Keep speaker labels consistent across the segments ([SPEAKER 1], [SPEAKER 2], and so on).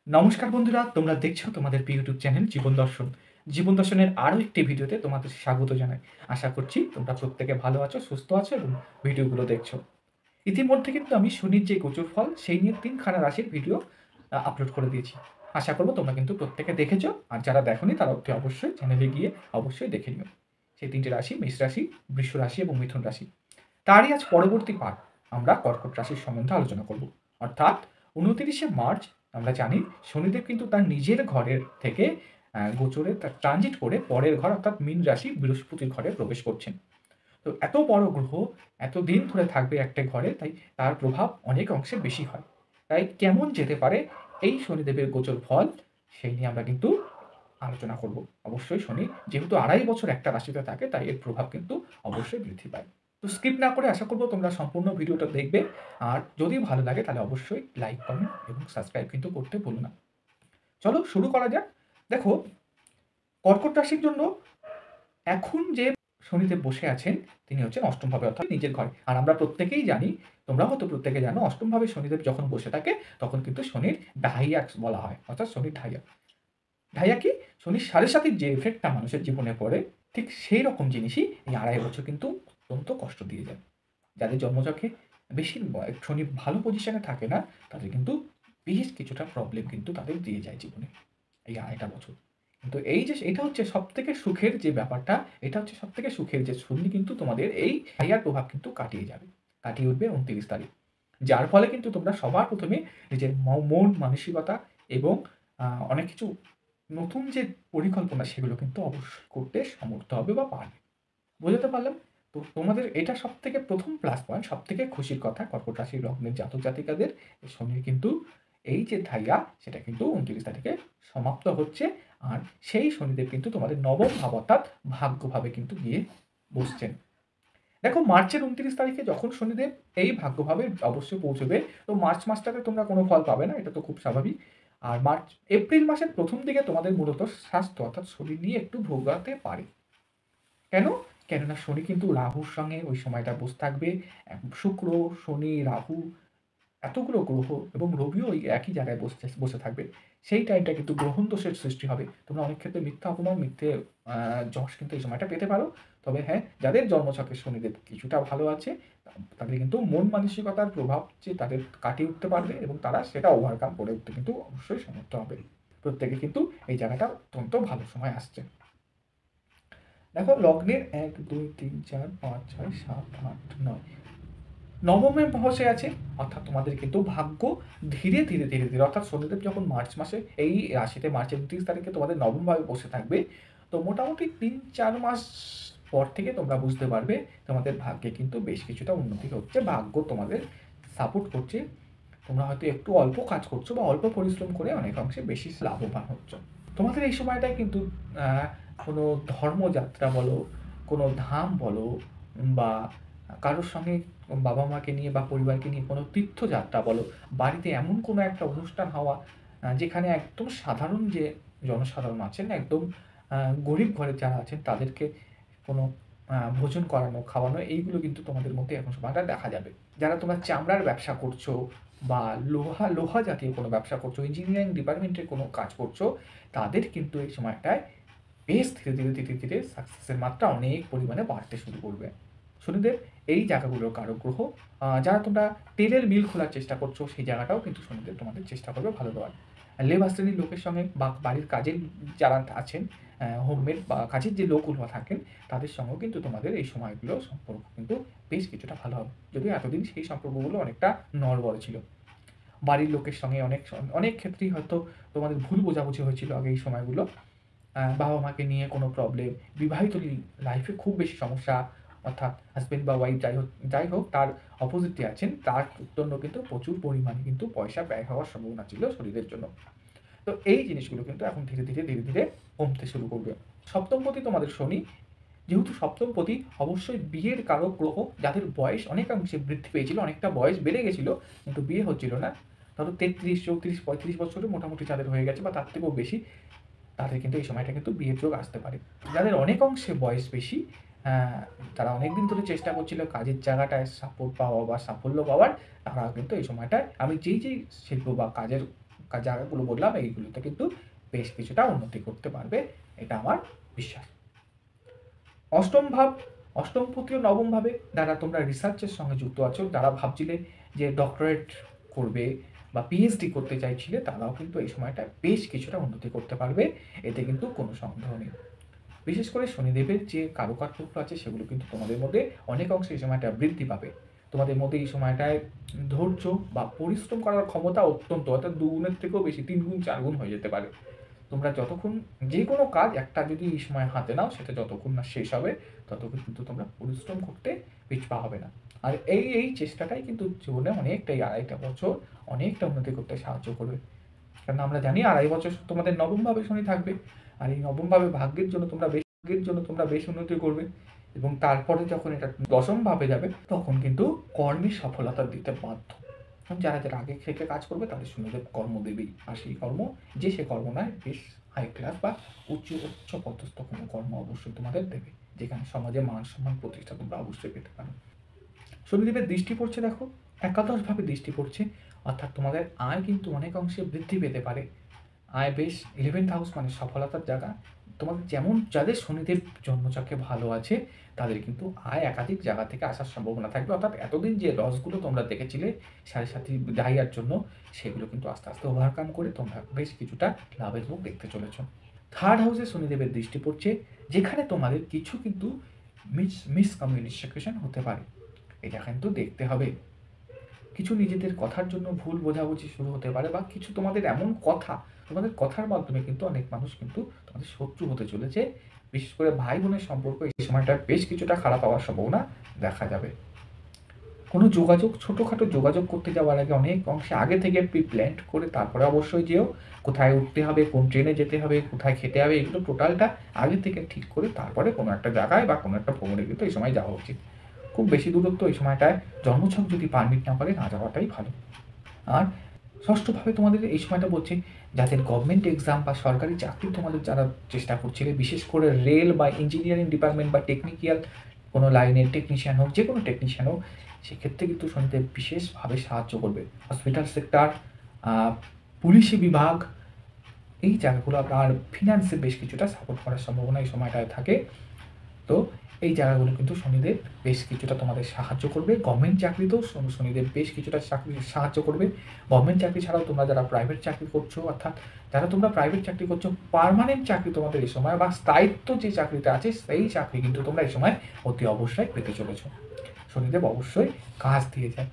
[SPEAKER 1] নমস্কার বন্ধুরা, তোমরা দেখছো তোমাদের ইউটিউব চ্যানেল জীবন দর্শন। জীবন দর্শনের আরও একটি ভিডিওতে তোমাদের স্বাগত জানাই। আশা করছি তোমরা প্রত্যেকে ভালো আছো, সুস্থ আছো এবং ভিডিওগুলো দেখছো। ইতিমধ্যে কিন্তু আমি শনির যে গোচর ফল সেই নিয়ে ৩ খানা রাশির ভিডিও আপলোড করে দিয়েছি। আশা করব তোমরা কিন্তু প্রত্যেকে দেখেছো, আর যারা দেখোনি তারা অতি অবশ্যই চ্যানেলে গিয়ে অবশ্যই দেখে নিও। সেই ৩ টে রাশি মেষ রাশি, বৃষ রাশি এবং মিথুন রাশি। তারই আজ পরবর্তী পার্ট আমরা কর্কট রাশির সম্বন্ধে আলোচনা করব। অর্থাৎ ২৯শে মার্চ আমরা জানি শনিদেব কিন্তু তার নিজের ঘরের থেকে গোচরে ট্রানজিট করে পরের ঘর অর্থাৎ মীন রাশি বৃহস্পতির ঘরে প্রবেশ করছেন। তো এত বড় গ্রহ এতদিন ধরে থাকবে একটা ঘরে, তাই তার প্রভাব অনেক অংশে বেশি হয়। তাই কেমন যেতে পারে এই শনিদেবের গোচর ফল, সেই নিয়ে আমরা কিন্তু আলোচনা করব। অবশ্যই শনি যেহেতু ২.৫ বছর একটা রাশিতে থাকে, তাই এর প্রভাব কিন্তু অবশ্যই বৃদ্ধি পায়। তো স্কিপ না করে আশা করব তোমরা সম্পূর্ণ ভিডিওটা দেখবে। আর যদি ভালো লাগে তাহলে অবশ্যই লাইক, কমেন্ট এবং সাবস্ক্রাইব কিন্তু করতে ভুলো না। চলো শুরু করা যাক। দেখো, কর্কট রাশির জন্য এখন যে শনিদেব বসে আছেন তিনি হচ্ছেন অষ্টমভাবে অর্থাৎ নিজের ঘরে। আর আমরা প্রত্যেকেই জানি, তোমরাও হয়তো প্রত্যেকে জানো, অষ্টমভাবে শনিদেব যখন বসে থাকে তখন কিন্তু শনির ঢাইয়া বলা হয়, অর্থাৎ শনির ঢাইয়া। ঢাইয়া কি? শনির সাড়ে সাতির যে এফেক্টটা মানুষের জীবনে পড়ে, ঠিক সেই রকম জিনিসই এই ২.৫ বছর কিন্তু অত্যন্ত কষ্ট দিয়ে যায়। যাদের জন্মছকে বেশি শনি ভালো পজিশনে থাকে না, তাদের কিন্তু বেশ কিছুটা প্রবলেম কিন্তু তাদের দিয়ে যায় জীবনে এই ২.৫টা বছর। কিন্তু এই যে এটা হচ্ছে সবথেকে সুখের যে ব্যাপারটা, এটা হচ্ছে সবথেকে সুখের যে শনি কিন্তু তোমাদের এই ঢাইয়ার প্রভাব কিন্তু কাটিয়ে যাবে। কাটিয়ে উঠবে ২৯ তারিখ। যার ফলে কিন্তু তোমরা সবার ১ম এ নিজের মন মানসিকতা এবং অনেক কিছু নতুন যে পরিকল্পনা সেগুলো কিন্তু অবশ্যই করতে সমর্থ হবে বা পারবে। বোঝাতে পারলাম? তো তোমাদের এটা সবথেকে ১ম প্লাস পয়েন্ট, সবথেকে খুশির কথা কর্কট রাশির লগ্নের জাতক-জাতিকাদের শনির কিন্তু এই যে ঢাইয়া সেটা কিন্তু ২৯ তারিখে সমাপ্ত হচ্ছে। আর সেই শনিদেব কিন্তু তোমাদের নবম ভাব অর্থাৎ ভাগ্যভাবে কিন্তু গিয়ে বসছেন। দেখো, মার্চের ২৯ তারিখে যখন শনিদেব এই ভাগ্যভাবে অবশ্যই পৌঁছবে, তো মার্চ মাসটাতে তোমরা কোনো ফল পাবে না, এটা তো খুব স্বাভাবিক। আর এপ্রিল মাসের ১ম দিকে তোমাদের মূলত স্বাস্থ্য অর্থাৎ শরীর নিয়ে একটু ভোগাতে পারে। কেন? কেননা শনি কিন্তু রাহুর সঙ্গে ওই সময়টা বসে থাকবে। শুক্র, শনি, রাহু এতগুলো গ্রহ এবং রবিও ওই একই জায়গায় বসে থাকবে। সেই টাইমটা কিন্তু গ্রহণ দোষের সৃষ্টি হবে। তোমরা অনেক ক্ষেত্রে মিথ্যা অপমান, মিথ্যে যশ কিন্তু এই সময়টা পেতে পারো। তবে হ্যাঁ, যাদের জন্মছকে শনিদেব কিছুটা ভালো আছে, তাদের কিন্তু মন মানসিকতার প্রভাব যে তাদের কাটিয়ে উঠতে পারবে এবং তারা সেটা ওভারকাম করে উঠতে কিন্তু অবশ্যই সমর্থ হবে। প্রত্যেকে কিন্তু এই জায়গাটা অত্যন্ত ভালো সময় আসছে। দেখো, লগ্নের ১, ২, ৩, ৪, ৫, ৬, ৭, ৮, ৯ নবমে বসে আছে, অর্থাৎ তোমাদের কিন্তু ভাগ্য ধীরে ধীরে ধীরে ধীরে অর্থাৎ শনিদেব যখন মার্চ মাসে এই রাশিতে মার্চের ২৯ তারিখে তোমাদের নবমভাবে বসে থাকবে, তো মোটামুটি ৩-৪ মাস পর থেকে তোমরা বুঝতে পারবে তোমাদের ভাগ্যে কিন্তু বেশ কিছুটা উন্নতি হচ্ছে। ভাগ্য তোমাদের সাপোর্ট করছে। তোমরা হয়তো একটু অল্প কাজ করছো বা অল্প পরিশ্রম করে অনেক অংশে বেশি লাভবান হচ্ছ। তোমাদের এই সময়টায় কিন্তু কোনো ধর্মযাত্রা বলো, কোনো ধাম বলো, বা কারোর সঙ্গে বাবা-মাকে নিয়ে বা পরিবারকে নিয়ে কোনো তীর্থযাত্রা বলো, বাড়িতে এমন কোনো একটা অনুষ্ঠান হওয়া, যেখানে একদম সাধারণ যে জনসাধারণ আছেন, একদম গরিব ঘরের যারা আছেন তাদেরকে কোনো ভোজন করানো, খাওয়ানো, এইগুলো কিন্তু তোমাদের মধ্যে এখন সময়টা দেখা যাবে। যারা তোমরা চামড়ার ব্যবসা করছো বা লোহা জাতীয় কোনো ব্যবসা করছো, ইঞ্জিনিয়ারিং ডিপার্টমেন্টের কোনো কাজ করছো, তাদের কিন্তু এই সময়টায় বেশ ধীরে ধীরে ধীরে ধীরে সাকসেসের মাত্রা অনেক পরিমাণে বাড়তে শুরু করবে। শনিদেব এই জায়গাগুলোর কারক গ্রহ। যারা তোমরা তেলের মিল খোলার চেষ্টা করছো, সেই জায়গাটাও কিন্তু শনিদেব তোমাদের চেষ্টা করবে ভালো দেওয়ার। লেবার শ্রেণীর লোকের সঙ্গে বা বাড়ির কাজের যারা আছেন, হোমমেড বা কাজের যে লোকগুলো থাকেন, তাদের সঙ্গেও কিন্তু তোমাদের এই সময়গুলো সম্পর্ক কিন্তু বেশ কিছুটা ভালো হবে। যদিও এতদিন সেই সম্পর্কগুলো অনেকটা নড়বড়ে ছিল। বাড়ির লোকের সঙ্গে অনেক ক্ষেত্রেই হয়তো তোমাদের ভুল বোঝাবুঝি হয়েছিল আগে এই সময়গুলো। বাবা-মাকে নিয়ে কোনো প্রবলেম, বিবাহিত লাইফে খুব বেশি সমস্যা, অর্থাৎ হাসব্যান্ড বা ওয়াইফ যাই হোক তার অপোজিটে আছেন, তার জন্য কিন্তু প্রচুর পরিমাণে কিন্তু পয়সা ব্যয় হওয়ার সম্ভাবনা ছিল শরীরের জন্য। তো এই জিনিসগুলো কিন্তু এখন ধীরে ধীরে ধীরে ধীরে কমতে শুরু করবে। সপ্তমপতি তোমাদের শনি, যেহেতু সপ্তমপতি অবশ্যই বিয়ের কারক গ্রহ, যাদের বয়স অনেকাংশে বৃদ্ধি পেয়েছিল, অনেকটা বয়স বেড়ে গেছিল কিন্তু বিয়ে হচ্ছিল না, ধরো ৩৩, ৩৪, ৩৫ বছরে মোটামুটি যাদের হয়ে গেছে বা তার থেকেও বেশি, তাদের কিন্তু এই সময়টা কিন্তু বিয়ের যোগ আসতে পারে। যাদের অনেক অংশে বয়স বেশি, হ্যাঁ, তারা অনেকদিন ধরে চেষ্টা করছিল কাজের জায়গাটায় সাপোর্ট পাওয়া বা সাফল্য পাওয়ার, তারা কিন্তু এই সময়টায় আমি যেই শিল্প বা কাজের জায়গাগুলো বললাম এইগুলোতে কিন্তু বেশ কিছুটা উন্নতি করতে পারবে, এটা আমার বিশ্বাস। অষ্টম ভাব, অষ্টমপতি ও নবম ভাবে যারা তোমরা রিসার্চের সঙ্গে যুক্ত আছো, যারা ভাবছিলে যে ডক্টরেট করবে বা পিএইচডি করতে চাইছিলে, তারাও কিন্তু এই সময়টা বেশ কিছুটা উন্নতি করতে পারবে, এতে কিন্তু কোনো সন্দেহ নেই। বিশেষ করে শনিদেবের যে কারুকার্যগুলো আছে সেগুলো কিন্তু তোমাদের মধ্যে অনেক অংশে এই সময়টা বৃদ্ধি পাবে। তোমাদের মধ্যে এই সময়টায় ধৈর্য বা পরিশ্রম করার ক্ষমতা অত্যন্ত, অর্থাৎ 2 গুণের থেকেও বেশি, 3 গুণ 4 গুণ হয়ে যেতে পারে। তোমরা যতক্ষণ যে কোনো কাজ একটা যদি এই সময় হাতে নাও, সেটা যতক্ষণ না শেষ হবে ততক্ষণ কিন্তু তোমরা পরিশ্রম করতে পিছপা হবে না। আর এই চেষ্টাটাই কিন্তু জীবনে অনেকটা, এই 2.5টা বছর অনেকটা উন্নতি করতে সাহায্য করবে। কারণ আমরা জানি 2.5 বছর তোমাদের নবমভাবে শনি থাকবে, আর এই নবমভাবে ভাগ্যের জন্য তোমরা বেশ উন্নতি করবে, এবং তারপরে যখন এটা দশমভাবে যাবে তখন কিন্তু কর্মে সফলতা দিতে বাধ্য। যারা আগে থেকে কাজ করবে তাদের শনিদেব কর্ম দেবেই, আর সেই কর্ম সে কর্ম নয়, বেশ হাই ক্লাস বা উচ্চ পদস্থ কোনো কর্ম অবশ্যই তোমাদের দেবে, যেখানে সমাজে মান সম্মান প্রতিষ্ঠা তোমরা অবশ্যই পেতে পারো। শনিদেবের দৃষ্টি পড়ছে, দেখো একাদশভাবে দৃষ্টি পড়ছে, অর্থাৎ তোমাদের আয় কিন্তু অনেক অংশে বৃদ্ধি পেতে পারে। আয় বেশ 11th হাউস মানে সফলতার জায়গা। তোমাদের যেমন যাদের শনিদেব জন্মচক্রে ভালো আছে তাদের কিন্তু আয় একাধিক জায়গা থেকে আসার সম্ভাবনা থাকবে, অর্থাৎ এতদিন যে লসগুলো তোমরা দেখেছিলে সাড়ে সাথী ডাইয়ার জন্য, সেগুলো কিন্তু আস্তে আস্তে ওভারকাম করে তোমরা বেশ কিছুটা লাভের মুখ দেখতে চলেছ। 3rd হাউসে শনিদেবের দৃষ্টি পড়ছে, যেখানে তোমাদের কিছু কিন্তু মিসকমিউনিকেশন হতে পারে, এটা কিন্তু দেখতে হবে। কিছু নিজেদের কথার জন্য ভুল বোঝাবুঝি শুরু হতে পারে, বা কিছু তোমাদের এমন কথা, তোমাদের কথার মাধ্যমে কিন্তু অনেক মানুষ কিন্তু তোমাদের শত্রু হতে চলেছে। বিশেষ করে ভাই বোনের সম্পর্ক এই সময়টা বেশ কিছুটা খারাপ হওয়ার সম্ভাবনা দেখা যাবে। কোনো যোগাযোগ, ছোটোখাটো যোগাযোগ করতে যাওয়ার আগে অনেক অংশে আগে থেকে প্ল্যান করে তারপরে অবশ্যই যেও। কোথায় উঠতে হবে, কোন ট্রেনে যেতে হবে, কোথায় খেতে হবে, এগুলো টোটালটা আগে থেকে ঠিক করে তারপরে কোনো একটা জায়গায় বা কোনো একটা ভ্রমণে কিন্তু এই সময় যাওয়া উচিত। খুব বেশি দূরত্ব এই সময়টায় জন্মছক যদি পারমিট না করে না যাওয়াটাই ভালো। আর ষষ্ঠভাবে তোমাদের এই সময়টা বলছে, যাদের গভর্নমেন্ট এক্সাম বা সরকারি চাকরি তোমাদের যারা চেষ্টা করছিলে, বিশেষ করে রেল বা ইঞ্জিনিয়ারিং ডিপার্টমেন্ট বা টেকনিক্যাল কোনো লাইনের টেকনিশিয়ান হোক, যে কোনো টেকনিশিয়ান হোক, সেক্ষেত্রে কিন্তু শনিদেব বিশেষভাবে সাহায্য করবে। হসপিটাল সেক্টর, পুলিশি বিভাগ, এই জায়গাগুলো আপনার ফিনান্সে বেশ কিছুটা সাপোর্ট করার সম্ভাবনা এই সময়টায় থাকে। তো এই জায়গাগুলো কিন্তু শনিদেব বেশ কিছুটা তোমাদের সাহায্য করবে। গভর্নমেন্ট চাকরিতেও শনিদেব বেশ কিছুটা সাহায্য করবে। গভর্নমেন্ট চাকরি ছাড়াও তোমরা যারা প্রাইভেট চাকরি করছো, অর্থাৎ যারা তোমরা প্রাইভেট চাকরি করছো, পার্মানেন্ট চাকরি তোমাদের এই সময় বা স্থায়িত্ব যে চাকরিটা আছে সেই চাকরি কিন্তু তোমরা এই সময় অতি অবশ্যই পেতে চলেছো। শনিদেব অবশ্যই কাজ দিয়ে যায়।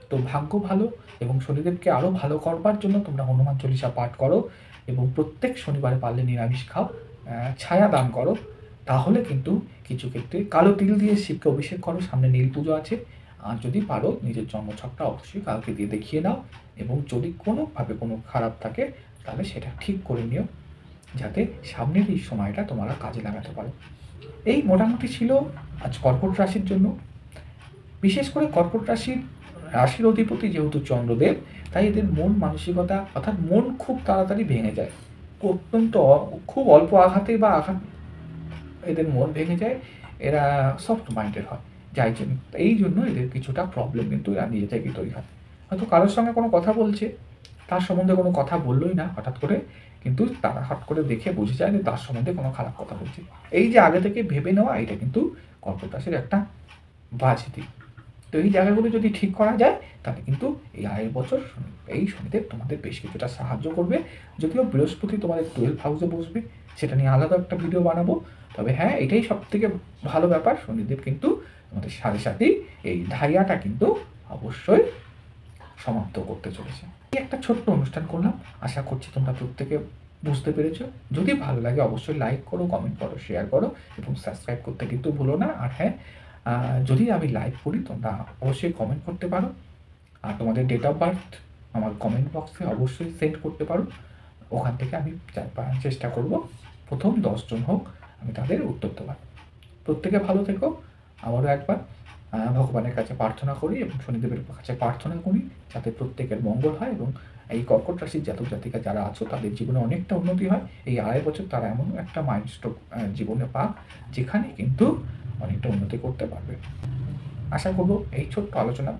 [SPEAKER 1] তো ভাগ্য ভালো এবং শনিদেবকে আরও ভালো করবার জন্য তোমরা হনুমান চল্লিশা পাঠ করো, এবং প্রত্যেক শনিবারে পারলে নিরামিষ খাও, ছায়া দান করো। তাহলে কিন্তু কিছু ক্ষেত্রে কালো তিল দিয়ে শিবকে অভিষেক করো, সামনে নীল পুজো আছে। আর যদি পারো নিজের জন্মছকটা অবশ্যই কালকে দিয়ে দেখিয়ে নাও, এবং যদি কোনোভাবে কোনো খারাপ থাকে তাহলে সেটা ঠিক করে নিও, যাতে সামনের এই সময়টা তোমরা কাজে লাগাতে পারো। এই মোটামুটি ছিল আজ কর্কট রাশির জন্য। বিশেষ করে কর্কট রাশির অধিপতি যেহেতু চন্দ্রদেব, তাই এদের মন মানসিকতা, অর্থাৎ মন খুব তাড়াতাড়ি ভেঙে যায়। খুব অল্প আঘাতে বা আঘাত এদের মন ভেঙে যায়, এরা সফট মাইন্ডেড হয়, এই জন্য এদের কিছুটা প্রবলেম কিন্তু এরা নিজে থেকেই তৈরি হয়। হয়তো কারোর সঙ্গে কোনো কথা বলছে, তার সম্বন্ধে কোনো কথা বললোই না হঠাৎ করে, কিন্তু তারা হট করে দেখে বুঝে যায় যে তার সম্বন্ধে কোনো খারাপ কথা বলছে। এই যে আগে থেকে ভেবে নেওয়া, এটা কিন্তু কর্কট রাশির একটা বাজে দিক। তো এই জায়গাগুলো যদি ঠিক করা যায় তাহলে কিন্তু এই 2.5 বছর এই শনিদেব তোমাদের বেশ কিছুটা সাহায্য করবে। যদিও বৃহস্পতি তোমাদের 12 হাউসে বসবে, সেটা নিয়ে আলাদা একটা ভিডিও বানাবো। তবে হ্যাঁ, এটাই সবথেকে ভালো ব্যাপার, শনিদেব কিন্তু আমাদের সাথে সাথেই এই ঢাইয়াটা কিন্তু অবশ্যই সমাপ্ত করতে চলেছে। এই একটা ছোট্ট অনুষ্ঠান করলাম, আশা করছি তোমরা প্রত্যেকে বুঝতে পেরেছো। যদি ভালো লাগে অবশ্যই লাইক করো, কমেন্ট করো, শেয়ার করো এবং সাবস্ক্রাইব করতে কিন্তু ভুলো না। আর হ্যাঁ, যদি আমি লাইভ করি তোমরা অবশ্যই কমেন্ট করতে পারো, আর তোমাদের ডেট অফ বার্থ আমার কমেন্ট বক্সে অবশ্যই সেন্ড করতে পারো। ওখান থেকে আমি চেষ্টা করব প্রথম 10 জন হোক আমি তাদের উত্তর দেওয়ার। প্রত্যেকে ভালো থেকো। আবারও একবার ভগবানের কাছে প্রার্থনা করি এবং শনিদেবের কাছে প্রার্থনা করি যাতে প্রত্যেকের মঙ্গল হয়, এবং এই কর্কট রাশির জাতক জাতিকা যারা আছো তাদের জীবনে অনেকটা উন্নতি হয়। এই 2.5 বছর তারা এমন একটা মাইলস্টোন জীবনে পাক, যেখানে কিন্তু অনেকটা উন্নতি করতে পারবে। আশা করব এই ছোট্ট আলোচনা